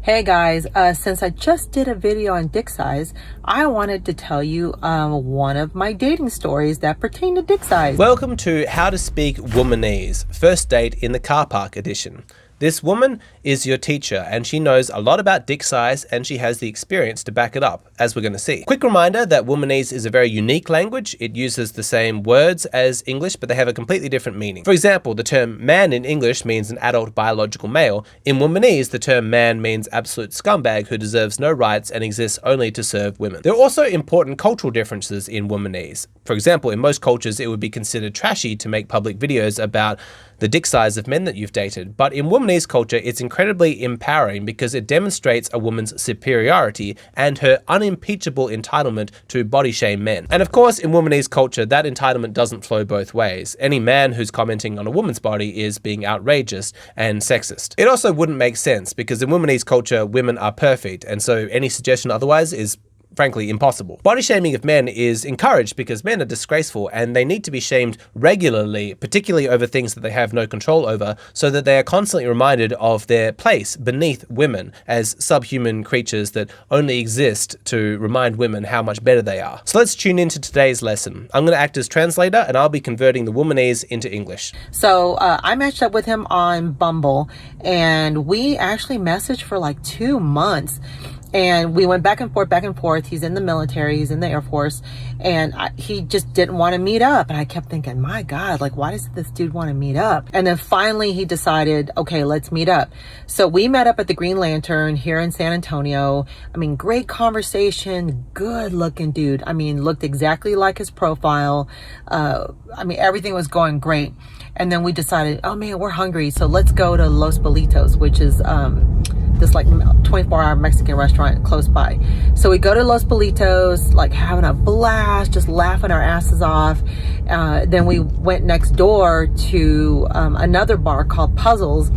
Hey guys, since I just did a video on dick size, I wanted to tell you one of my dating stories that pertain to dick size. Welcome to How to Speak Womanese, first date in the car park edition. This woman is your teacher and she knows a lot about dick size and she has the experience to back it up, as we're going to see. Quick reminder that Womanese is a very unique language. It uses the same words as English, but they have a completely different meaning. For example, the term man in English means an adult biological male. In Womanese, the term man means absolute scumbag who deserves no rights and exists only to serve women. There are also important cultural differences in Womanese. For example, in most cultures, it would be considered trashy to make public videos about the dick size of men that you've dated. But in Womanese culture, it's incredibly empowering because it demonstrates a woman's superiority and her unimpeachable entitlement to body shame men. And of course, in Womanese culture, that entitlement doesn't flow both ways. Any man who's commenting on a woman's body is being outrageous and sexist. It also wouldn't make sense because in Womanese culture, women are perfect. And so any suggestion otherwise is frankly impossible. Body shaming of men is encouraged because men are disgraceful and they need to be shamed regularly, particularly over things that they have no control over, so that they are constantly reminded of their place beneath women as subhuman creatures that only exist to remind women how much better they are. So let's tune into today's lesson. I'm going to act as translator and I'll be converting the Womanese into English. So I matched up with him on Bumble and we actually messaged for like 2 months. And we went back and forth. He's in the military, he's in the Air Force, and he just didn't want to meet up. And I kept thinking, my God, like, why does this dude want to meet up? And then finally he decided, okay, let's meet up. So we met up at the Green Lantern here in San Antonio. I mean, great conversation, good looking dude. I mean, looked exactly like his profile. I mean, everything was going great. And then we decided, oh man, we're hungry. So let's go to Los Bolitos, which is, this like 24-hour Mexican restaurant close by. So we go to Los Bolitos, like having a blast, just laughing our asses off. Then we went next door to another bar called Puzzles.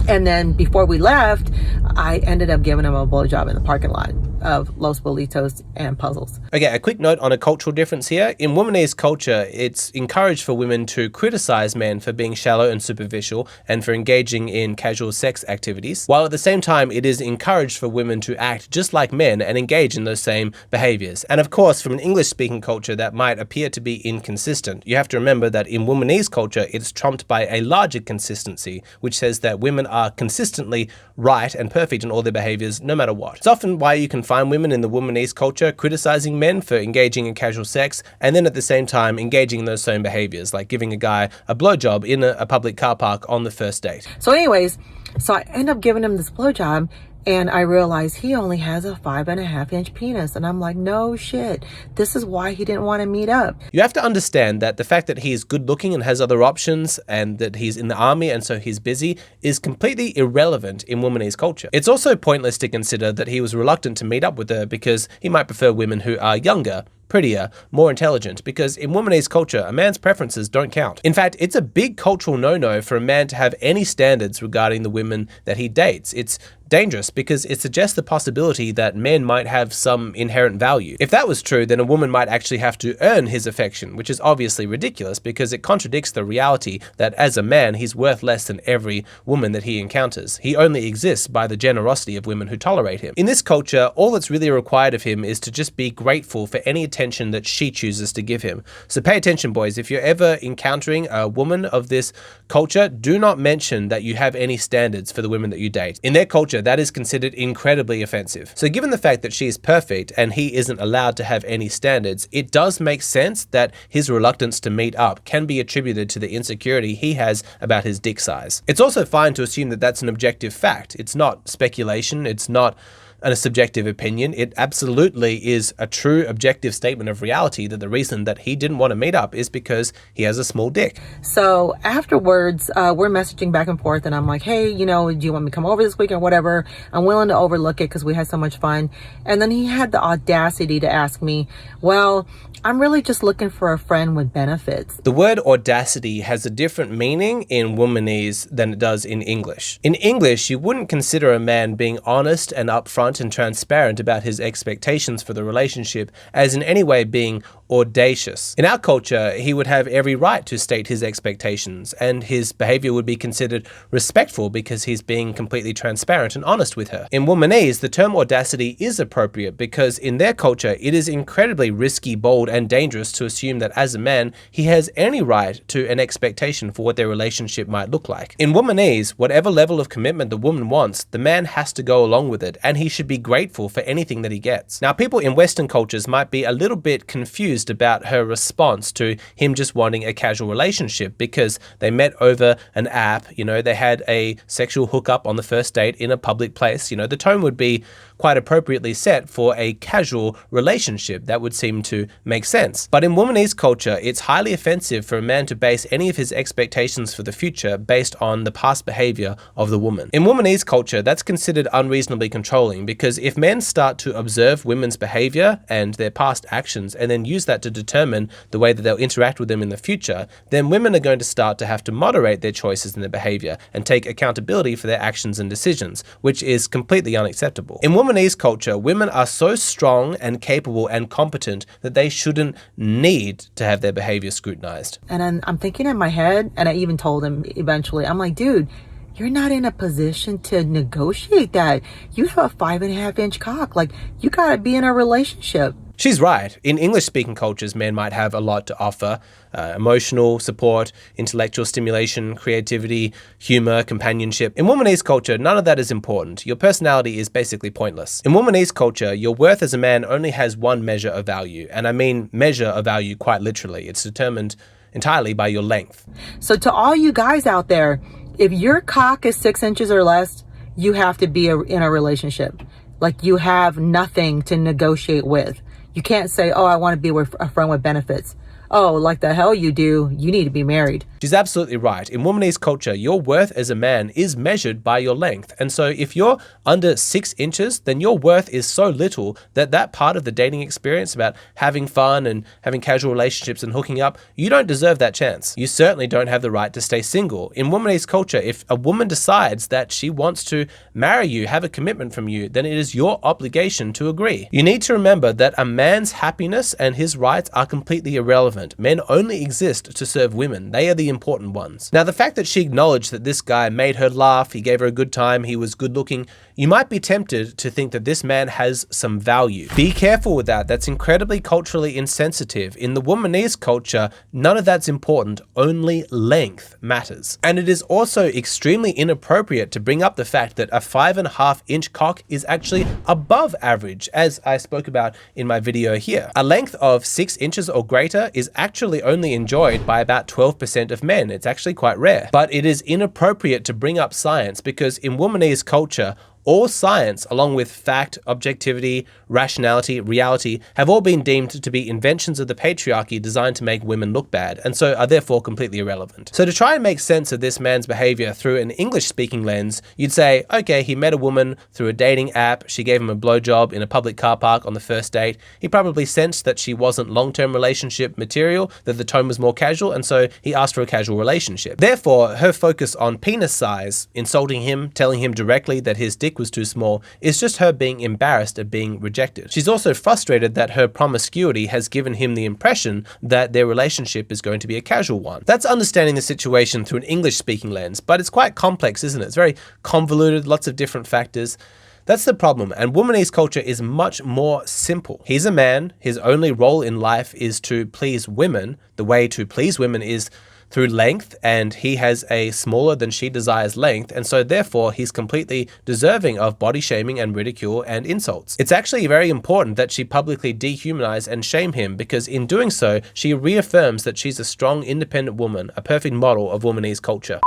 And then before we left, I ended up giving him a blowjob in the parking lot of Los Bolitos and Puzzles. Okay, a quick note on a cultural difference here. In Womanese culture, it's encouraged for women to criticize men for being shallow and superficial and for engaging in casual sex activities, while at the same time it is encouraged for women to act just like men and engage in those same behaviors. And of course, from an English-speaking culture, that might appear to be inconsistent. You have to remember that in Womanese culture, it's trumped by a larger consistency, which says that women are consistently right and perfect in all their behaviors, no matter what. It's often why you can find women in the Womanese culture criticizing men for engaging in casual sex and then at the same time engaging in those same behaviors, like giving a guy a blowjob in a public car park on the first date. So anyways, so I end up giving him this blowjob and I realized he only has a 5.5-inch penis. And I'm like, no shit. This is why he didn't want to meet up. You have to understand that the fact that he is good looking and has other options and that he's in the army and so he's busy is completely irrelevant in Womanese culture. It's also pointless to consider that he was reluctant to meet up with her because he might prefer women who are younger, prettier, more intelligent, because in Womanese culture, a man's preferences don't count. In fact, it's a big cultural no-no for a man to have any standards regarding the women that he dates. It's dangerous because it suggests the possibility that men might have some inherent value. If that was true, then a woman might actually have to earn his affection, which is obviously ridiculous because it contradicts the reality that as a man, he's worth less than every woman that he encounters. He only exists by the generosity of women who tolerate him. In this culture, all that's really required of him is to just be grateful for any attention that she chooses to give him. So pay attention, boys. If you're ever encountering a woman of this culture, do not mention that you have any standards for the women that you date. In their culture, that is considered incredibly offensive. So given the fact that she is perfect and he isn't allowed to have any standards, it does make sense that his reluctance to meet up can be attributed to the insecurity he has about his dick size. It's also fine to assume that that's an objective fact. It's not speculation. It's not a subjective opinion. It absolutely is a true objective statement of reality that the reason that he didn't want to meet up is because he has a small dick. So afterwards, we're messaging back and forth and I'm like, hey, you know, do you want me to come over this week or whatever? I'm willing to overlook it because we had so much fun. And then he had the audacity to ask me, well, I'm really just looking for a friend with benefits. The word audacity has a different meaning in Womanese than it does in English. In English, you wouldn't consider a man being honest and upfront upfront and transparent about his expectations for the relationship as in any way being audacious. In our culture, he would have every right to state his expectations, and his behavior would be considered respectful because he's being completely transparent and honest with her. In Womanese, the term audacity is appropriate because in their culture, it is incredibly risky, bold, and dangerous to assume that as a man, he has any right to an expectation for what their relationship might look like. In Womanese, whatever level of commitment the woman wants, the man has to go along with it, and he should be grateful for anything that he gets. Now, people in Western cultures might be a little bit confused about her response to him just wanting a casual relationship because they met over an app, they had a sexual hookup on the first date in a public place. The tone would be quite appropriately set for a casual relationship. That would seem to make sense. But in Womanese culture, it's highly offensive for a man to base any of his expectations for the future based on the past behavior of the woman. In Womanese culture, that's considered unreasonably controlling because if men start to observe women's behavior and their past actions and then use that to determine the way that they'll interact with them in the future, then women are going to start to have to moderate their choices in their behavior and take accountability for their actions and decisions, which is completely unacceptable. In Womanese culture, women are so strong and capable and competent that they shouldn't need to have their behavior scrutinized. And then I'm thinking in my head, and I even told him eventually, I'm like, dude, you're not in a position to negotiate that. You have a 5.5-inch cock. Like, you gotta be in a relationship. She's right. In English-speaking cultures, men might have a lot to offer. Emotional support, intellectual stimulation, creativity, humor, companionship. In Womanese culture, none of that is important. Your personality is basically pointless. In Womanese culture, your worth as a man only has one measure of value. And I mean measure of value quite literally. It's determined entirely by your length. So to all you guys out there, if your cock is 6 inches or less, you have to be in a relationship. Like, you have nothing to negotiate with. You can't say, oh, I want to be with a friend with benefits. Oh, like the hell you do. You need to be married. She's absolutely right. In Womanese culture, your worth as a man is measured by your length. And so if you're under 6 inches, then your worth is so little that that part of the dating experience about having fun and having casual relationships and hooking up, you don't deserve that chance. You certainly don't have the right to stay single. In Womanese culture, if a woman decides that she wants to marry you, have a commitment from you, then it is your obligation to agree. You need to remember that a man's happiness and his rights are completely irrelevant. Men only exist to serve women. They are the important ones. Now, the fact that she acknowledged that this guy made her laugh, he gave her a good time, he was good looking, you might be tempted to think that this man has some value. Be careful with that. That's incredibly culturally insensitive. In the Womanese culture, none of that's important. Only length matters. And it is also extremely inappropriate to bring up the fact that a 5.5-inch cock is actually above average, as I spoke about in my video here. A length of 6 inches or greater is actually only enjoyed by about 12% of men. It's actually quite rare. But it is inappropriate to bring up science because in Womanese culture, all science, along with fact, objectivity, rationality, reality, have all been deemed to be inventions of the patriarchy designed to make women look bad, and so are therefore completely irrelevant. So to try and make sense of this man's behavior through an English-speaking lens, you'd say, okay, he met a woman through a dating app, she gave him a blowjob in a public car park on the first date, he probably sensed that she wasn't long-term relationship material, that the tone was more casual, and so he asked for a casual relationship. Therefore, her focus on penis size, insulting him, telling him directly that his dick was too small, is just her being embarrassed at being rejected. She's also frustrated that her promiscuity has given him the impression that their relationship is going to be a casual one. That's understanding the situation through an English-speaking lens, but it's quite complex, isn't it? It's very convoluted, lots of different factors. That's the problem, and Womanese culture is much more simple. He's a man, his only role in life is to please women. The way to please women is through length, and he has a smaller than she desires length, and so therefore he's completely deserving of body shaming and ridicule and insults. It's actually very important that she publicly dehumanize and shame him, because in doing so, she reaffirms that she's a strong, independent woman, a perfect model of Womanese culture.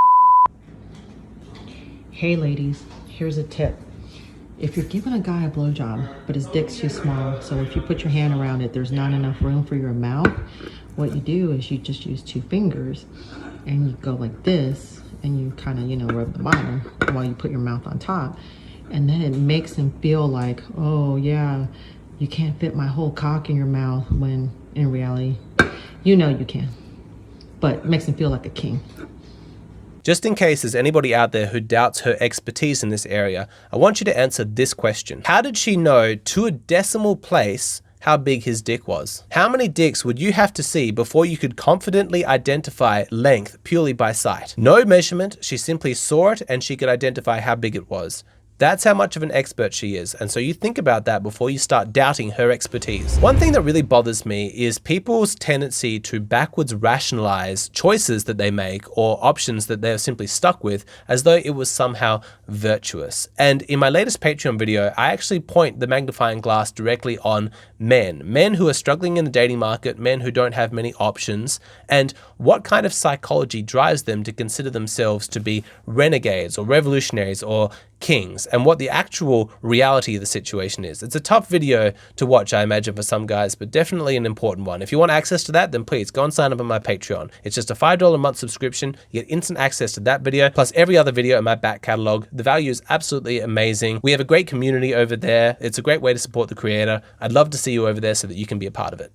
Hey ladies, here's a tip. If you're giving a guy a blowjob, but his dick's too small, so if you put your hand around it, there's not enough room for your mouth, what you do is you just use 2 fingers and you go like this and you kind of, rub the bottom while you put your mouth on top. And then it makes him feel like, oh yeah, you can't fit my whole cock in your mouth, when in reality, you can. But it makes him feel like a king. Just in case there's anybody out there who doubts her expertise in this area, I want you to answer this question. How did she know to a decimal place how big his dick was? How many dicks would you have to see before you could confidently identify length purely by sight? No measurement, she simply saw it and she could identify how big it was. That's how much of an expert she is. And so you think about that before you start doubting her expertise. One thing that really bothers me is people's tendency to backwards rationalize choices that they make or options that they're simply stuck with as though it was somehow virtuous. And in my latest Patreon video, I actually point the magnifying glass directly on men who are struggling in the dating market, men who don't have many options, and what kind of psychology drives them to consider themselves to be renegades or revolutionaries or kings, and what the actual reality of the situation is. It's a tough video to watch, I imagine, for some guys, but definitely an important one. If you want access to that, then please go and sign up on my Patreon. It's just a $5 a month subscription. You get instant access to that video, plus every other video in my back catalog. The value is absolutely amazing. We have a great community over there. It's a great way to support the creator. I'd love to see you over there so that you can be a part of it.